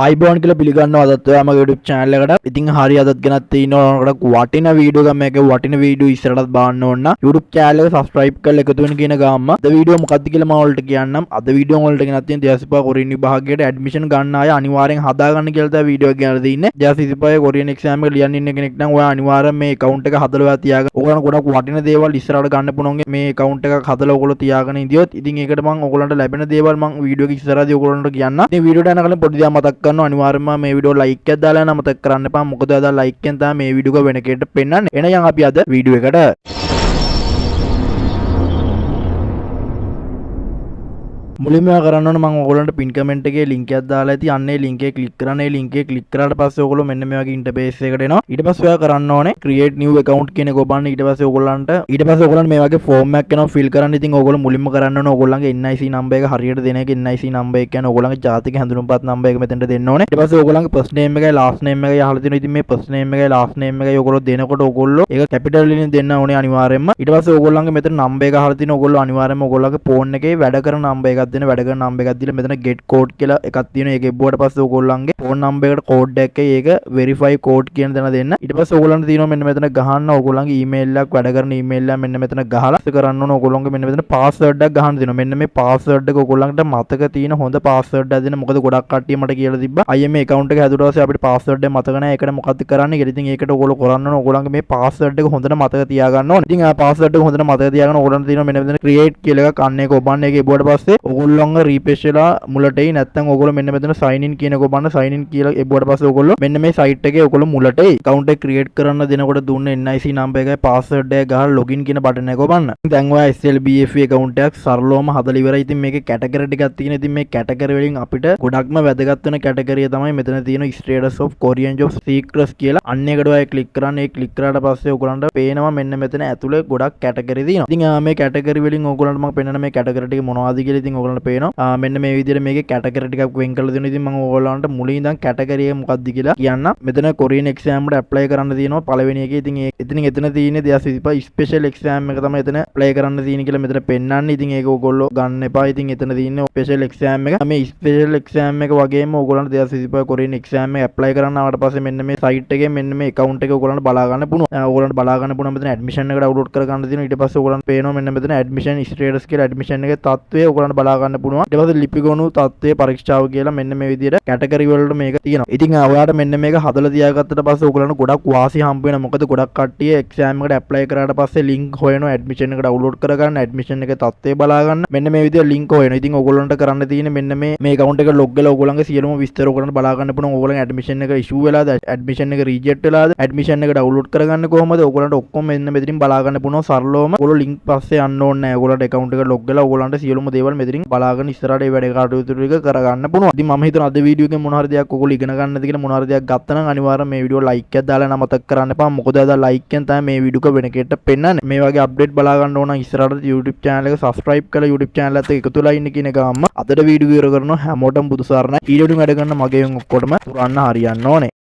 iBond කියලා පිළිගන්නවා අදත් ඔයාමගේ YouTube channel එකට. ඉතින් හරි අදත් ගෙනත් තියෙනවා වටින වීඩියෝ එකක් මේකේ වටින වීඩියෝ ඉස්සරහට දාන්න ඕන නම් YouTube channel එක subscribe කරලා එකතු වෙන කියන ගාම්ම අද වීඩියෝ මොකක්ද කියලා මම ඔයාලට කියන්නම්. අද වීඩියෝ වලට ගෙනත් තියෙන 2025 කොරියන් විභාගයට admission ගන්න අය අනිවාර්යෙන් හදාගන්න කියලා තමයි වීඩියෝ එක ගෙනලා තින්නේ. 2025 කොරියන් exam එක ලියන්න ඉන්න කෙනෙක් නම් ඔයා අනිවාර්යෙන් මේ account එක හදලා ඔයා තියාගන්න. ඔයගොල්ලෝ ගොඩක් වටින දේවල් ඉස්සරහට ගන්න පුළුවන් මේ account එකක් හදලා ඔයගොල්ලෝ තියාගෙන ඉඳියොත් ඉතින් ඒකට මම ඔයගොල්ලන්ට ලැබෙන දේවල් මම වීඩියෝ එක ඉස්සරහදී ඔයගොල්ලන්ට කියන්න. ඉතින් වීඩියෝ එක යන කලින් පොඩි දෙයක් මතක් කරනවා අනිවාර්යෙන්ම මේ වීඩියෝ ලයික් එකක් දාලා නම් මතක් කරන්න එපා. මොකද අද ලයික් එකෙන් තමයි මේ වීඩියෝ එක වෙන කෙනෙක්ට පෙන්නන්නේ. එහෙනම් අපි අද වීඩියෝ එකට මුලින්ම කරන්න ඕනේ මම ඔයගොල්ලන්ට පින් කමෙන්ට් එකේ link එකක් දාලා ඇති. අන්න ඒ link එක click කරන්න. ඒ link එක click කරාට පස්සේ ඔයගොල්ලෝ මෙන්න මේ වගේ interface එකකට එනවා. ඊට පස්සේ ඔයා කරන්න ඕනේ create new account කියන එක ඔබන්න. ඊට පස්සේ ඔයගොල්ලන්ට මේ වගේ form එකක් එනවා fill කරන්න. ඉතින් ඔයගොල්ලෝ මුලින්ම කරන්න ඕනේ ඔයගොල්ලන්ගේ NIC number එක හරියට දෙන එක. NIC number එක කියන්නේ ඔයගොල්ලන්ගේ ජාතික හැඳුනුම්පත් number එක මෙතනට දෙන්න ඕනේ. ඊට පස්සේ ඔයගොල්ලන්ගේ first name එකයි last name එකයි අහලා තියෙනවා. ඉතින් මේ first name එකයි last name එකයි ඔයගොල්ලෝ දෙනකොට ඔයගොල්ලෝ ඒක capital වලින් දෙන්න ඕනේ අනිවාර්යයෙන්ම. ඊට පස්සේ ඔයගොල්ලන්ගේ මෙතන number එක අහලා තියෙනවා. ඔයගොල්ලෝ අනිවාර්යයෙන්ම ඔයගොල්ලන්ගේ phone එකේ වැඩ කරන number එකක් දෙන්න. වැඩ කරන number එකක් දීලා මෙතන get code කියලා එකක් තියෙනවා. ඒක එබ්බුවට පස්සේ ඔයගොල්ලන්ගේ phone number එකට code එකක් එයි. ඒක verify code කියන දන දෙන්න. ඊට පස්සේ ඔයගොල්ලන්ට තියෙනවා මෙන්න මෙතන ගහන්න ඔයගොල්ලන්ගේ email එකක් වැඩ කරන email එක මෙන්න මෙතන ගහලා කරන්න ඕන. ඔයගොල්ලන්ගේ මෙන්න මෙතන password එකක් ගහන්න දෙනවා. මෙන්න මේ password එක ඔයගොල්ලන්ට මතක තියෙන හොඳ password එකක් දෙන්න. මොකද ගොඩක් කට්ටිය මට කියලා තිබ්බා අයියේ මේ account එක හැදුවට පස්සේ අපිට password එක මතක නැහැ. ඒකට මොකද්ද කරන්නේ කියලා. ඉතින් ඒකට ඔයගොල්ලෝ කරන්න ඕන ඔයගොල්ලන්ගේ මේ password එක හොඳට මතක තියාගන්න ඕනේ. ඉතින් ආ password එක හොඳට මතක තියාගන්න ඔයගොල්ලන්ට තියෙනවා මෙන්න මෙතන create කියලා එකක්. අන්න ඒක ඔබන්න. ඒක එබුවට පස්සේ ඔයගොල්ලන්ගේ refresh වෙලා මුලට එයි. නැත්නම් ඔයගොල්ලෝ මෙන්න මෙතන sign in කියන එක ඔබන්න. sign in කියලා එබුවට පස්සේ ඔයගොල්ලෝ මෙන්න මේ site එකේ ඔයගොල්ලෝ මුලට එයි. account එක create කරන්න දෙනකොට දුන්න NIC number එකයි password එක ගහලා login කියන button එක ඔබන්න. දැන් ඔයා SLBFE account එකක් සරලවම හදලා ඉවරයි. ඉතින් මේකේ category ටිකක් තියෙන. ඉතින් මේ category වලින් අපිට ගොඩක්ම වැදගත් වෙන category තමයි මෙතන තියෙන status of Korean jobs seekers කියලා. අන්න ඒකට ඔයා click කරන්න. ඒ click කරාට පස්සේ ඔයගොල්ලන්ට පේනවා මෙන්න මෙතන ඇතුලේ ගොඩක් category තියෙනවා. ඉතින් මේ category වලින් ඔයගොල්ලන්ට මම පෙන්නන මේ category ටික මොනවද කියලා ඉතින් ඔයගොල්ලන්ට පේනවා. මෙන්න මේ විදිහට මේකේ category ටිකක් වෙන් කරලා දෙනවා. ඉතින් මම ඔයගොල්ලන්ට මුලින් ඉඳන් category එක මොකක්ද කියලා කියන්න. මෙතන Korean exam එකට apply කරන්න තියෙනවා පළවෙනි එකේ. ඉතින් එතන තියෙන්නේ 2025 special exam එක තමයි එතන apply කරන්න තියෙන්නේ කියලා මෙතන පෙන්නන්නේ. ඉතින් ඒක ඔයගොල්ලෝ ගන්න එපා. ඉතින් එතන තියෙන්නේ special exam එක. මේ special exam එක වගේම ඔයගොල්ලන්ට 2025 Korean exam එක apply කරන්න ආවට පස්සේ මෙන්න මේ site එකේ මෙන්න මේ account එක ඔයගොල්ලන්ට බලා ගන්න පුළුවන්. ඔයගොල්ලන්ට බලා ගන්න පුළුවන් මෙතන admission එක download කර ගන්න තියෙනවා. ඊට පස්සේ ඔයගොල්ලන්ට පේනවා මෙන්න මෙතන admission status කියලා admission එකේ තත්ත්වය ඔයගොල්ලන්ට බලා ගන්න පුළුවන්. ඊට පස්සේ ලිපිගොනු තත්ත්වය පරීක්ෂාව කියලා මෙන්න මේ විදිහට category වලට මේක තියෙනවා. ඉතින් ඔයාලට මෙන්න මේක හදලා තියාගත්තට පස්සේ ඔයගොල්ලන්ට ගොඩක් වාසි හම්බ වෙනවා. මොකද ගොඩක් කට්ටිය exam එකට apply කරාට පස්සේ link හොයනවා admission එක download කරගන්න, admission එකේ තත්ත්වය බලා ගන්න. මෙන්න මේ විදිහට link හොයනවා. ඉතින් ඔයගොල්ලන්ට කරන්න තියෙන්නේ මෙන්න මේ account එක log වෙලා ඔයගොල්ලන්ගේ සියලුම විස්තර ඔයගොල්ලන්ට බලා ගන්න පුළුවන්. ඔයගොල්ලන්ගේ admission එක issue වෙලාද, admission එක reject වෙලාද, admission එක download කරගන්න කොහොමද ඔයගොල්ලන්ට ඔක්කොම මෙන්න මෙතනින් බලා ගන්න පුළුවන්. සරලවම ඔයගොල්ලෝ link පස්සේ යන්න ඕනේ නැහැ. ඔයගොල්ලන්ට account එක log වෙලා ඔයගොල්ලන්ට සියලුම දේවල් මෙතනින් බලාගෙන ඉස්සරහට ඒ වැඩ කටයුතු ටික කරගන්න පුළුවන්. ඉතින් මම හිතනවා අද වීඩියෝ එකෙන් මොන හරි දෙයක් ඔයගොල්ලෝ ඉගෙන ගන්නද කියලා මොන හරි දෙයක් ගත්තා නම් අනිවාර්යෙන් මේ වීඩියෝ like එකක් දාලා නමතක් කරන්න එපා. මොකද අද like එකෙන් තමයි මේ වීඩියෝ එක වෙන කෙනෙක්ට පෙන්නන්නේ. මේ වගේ update බලා ගන්න ඕන නම් ඉස්සරහට YouTube channel එක subscribe කරලා YouTube channel එකත් එක්ක එකතු වෙලා ඉන්න කියන ගාම්ම අදට වීඩියෝ ඉවර කරනවා. හැමෝටම බුදු සරණයි. ඊළඟට වැඩ කරන මගේ ඔක්කොටම පුරන්න හරියන්න ඕනේ.